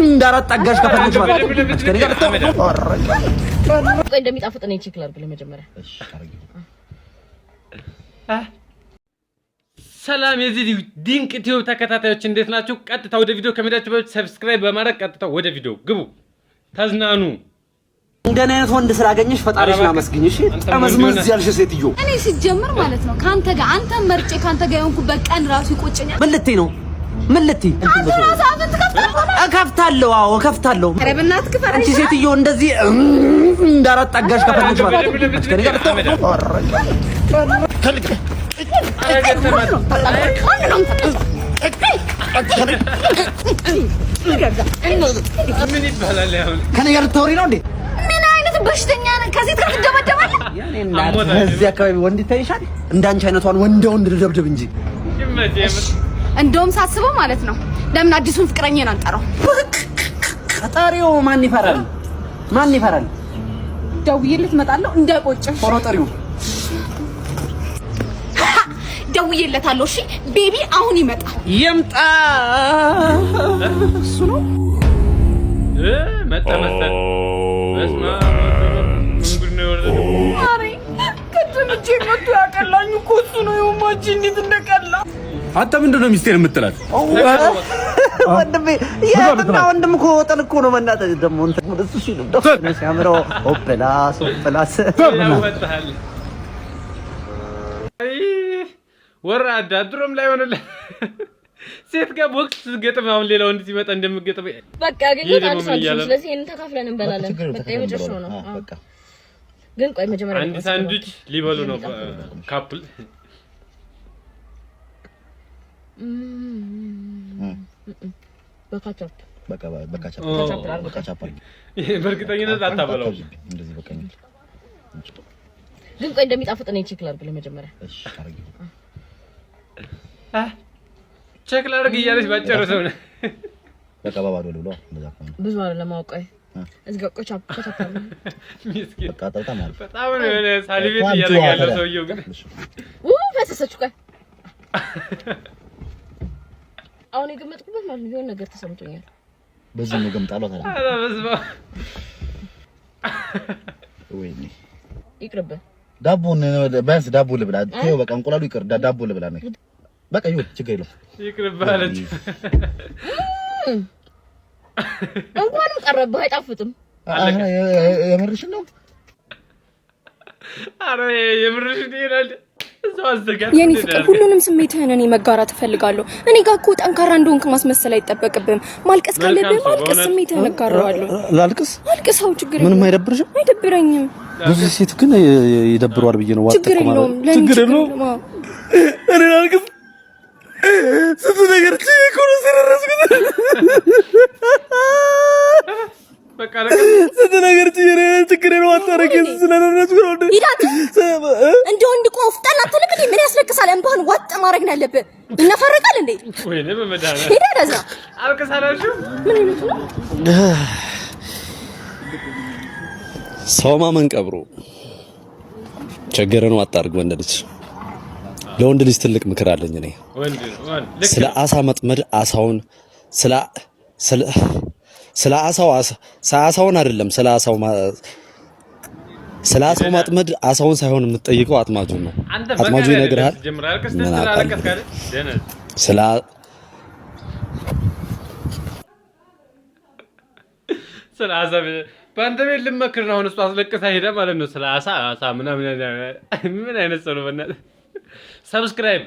እንዳራት አጋሽ ከፈለግሽ ማለት ከኔ ጋር ቆይ እንደሚጣፍጥ ነው ቼክ ላድርግ ለመጀመሪያ። እሺ አርጊ። ሰላም የዚህ ድንቅ ዩቲዩብ ተከታታዮች እንዴት ናችሁ? ቀጥታ ወደ ቪዲዮ ከመሄዳችሁ በፊት ሰብስክራይብ በማድረግ ቀጥታ ወደ ቪዲዮ ግቡ፣ ተዝናኑ። እንደኔ አይነት ወንድ ስላገኘሽ ፈጣሪሽን አመስግኝ። እሺ ተመዝመዝ ያልሽ ሴትዮ እኔ ሲጀምር ማለት ነው ካንተ ጋር አንተ መርጬ ካንተ ጋር የሆንኩበት ቀን ራሱ ይቆጨኛል። ምን ልትይ ነው? ምን ልትይ? እከፍታለሁ። አዎ እከፍታለሁ። ኧረ በእናትህ ክፈረኝ። አንቺ ሴትዮ እንደዚህ እንዳራት አጋሽ ከፈለግሽ ማለት ከኔ ጋር ምን ይባላል ያው ከኔ ጋር ተወሪ ነው እንዴ? ምን አይነት በሽተኛ ነህ? ከሴት ጋር ትደበደባለህ? እዚህ አካባቢ ወንድ ይታይሻል? እንዳንቺ አይነቷን ወንድ ልደብድብ እንጂ። እንደውም ሳስበው ማለት ነው ለምን አዲሱን ፍቅረኛን አንጠራው? ቀጣሪው ማን ይፈራል? ማን ይፈራል? ደውዬለት እመጣለሁ እንዳይቆጭሽ። ፎሮጠሪው ደውዬለታለሁ። እሺ ቤቢ አሁን ይመጣል። ይምጣ። እሱ ነው መጣ መሰል። በስማ እንግዲህ ነው ወርደ አሬ ከትምጪ መጥቶ ያቀላኝ እኮ እሱ ነው። የማጂ እንዴት እንደቀላ አንተ ምንድነው ሚስቴር የምትላት? ወንድሜ ያትና ወንድም እኮ ጥልቁ ነው። መናጠ ደሞ እንትን እሱ ሲሉ ደስ ሲያምረው ኦፕላስ ወጣሃል። ወራዳ ድሮም ላይ ሆነለ ሴት ጋር ቦክስ ገጥም። አሁን ሌላ ወንድ ሲመጣ እንደምገጥም በቃ ግን ስለዚህ ይሄን ተካፍለን እንበላለን። በቃ የመጨረሻው ነው። በቃ ግን ቆይ መጀመሪያ አንድ ሳንዱች ሊበሉ ነው ካፕል። በካቻፕ በቃ በካቻፕ በእርግጠኝነት አታበላው እንደዚህ በቃ። ግን ቆይ እንደሚጣፍጥ ነው ቼክ ላድርግ ለመጀመሪያ። እሺ አርጊ። ቼክ ላድርግ እያለች ባጨረሰው ነው በቃ ባባዶ ልብሎ እንደዛ ከሆነ ብዙ አለ ለማወቅ። እዚህ ጋር ቆይ ቻፕ ሚስኪን በቃ በጣም አሪፍ በጣም ነው ሳሊቤት እያደረገ ያለው ሰውየው። ግን ፈሰሰች። ቆይ አሁን የገመጥኩበት ማለት ነው የሆነ ነገር ተሰምቶኛል። በዚህ ነው ገምጣለው ታዲያ። አረ በስመ አብ ወይኔ ይቅርብ። ዳቦን ባስ ዳቦ ልብላ። ተይው በቃ እንቁላሉ ይቅር። ዳቦ ልብላ ነው በቃ። ይሁን ችግር የለም ይቅርብ አለች። እንኳንም ቀረብህ አይጣፍጥም። የምርሽን ነው? አረ የምርሽን ይላል እዛው አዘጋጅ። የኔ ፍቅር ሁሉንም ስሜትህን እኔ መጋራት እፈልጋለሁ። እኔ ጋር እኮ ጠንካራ እንደሆንክ ማስመሰል አይጠበቅብህም። ማልቀስ ካለብህ ማልቀስ፣ ስሜትህን እጋራዋለሁ። ላልቅስ? አልቅሰው፣ ችግር የለም። ምንም አይደብርሽም? አይደብረኝም። ብዙ ሴት ግን ይደብረዋል ብዬ ነው። ችግር የለውም። ችግር የለውም። እኔ ላልቅስ? ስንት ነገር እኮ ነው ስለረስኩት። በቃ ለቀስ ስንት ነገር ችግር ነው። አታረከኝ ስለረስኩት ነው። ይዳት እንደ ወንድ ቆፍጠን አትልቅ። ምን ያስለቅሳል? እንባን ዋጥ ማድረግ ነው ያለብህ። ይነፈረቃል እንዴ? ወይኔ በመዳና ሄዳ ደዛ አልቀሳላችሁ። ምን አይነቱ ነው? ሰው ማመን ቀብሮ ቸገረ ነው። አታርግ ወንድ ልጅ። ለወንድ ልጅ ትልቅ ምክር አለኝ እኔ። ስለ አሳ መጥመድ አሳውን ስለ አሳውን አይደለም ስለ አሳው ማጥመድ አሳውን ሳይሆን የምትጠይቀው አጥማጁን ነው። አጥማጁ ይነግርሃል። ስለ አሳ በአንተ ቤት ልመክር ነው። አሁን እሱ አስለቅሳ ሄዳ ማለት ነው። ስለ አሳ ምናምን ምን አይነት ሰው ነው? በእናትህ ሰብስክራይብ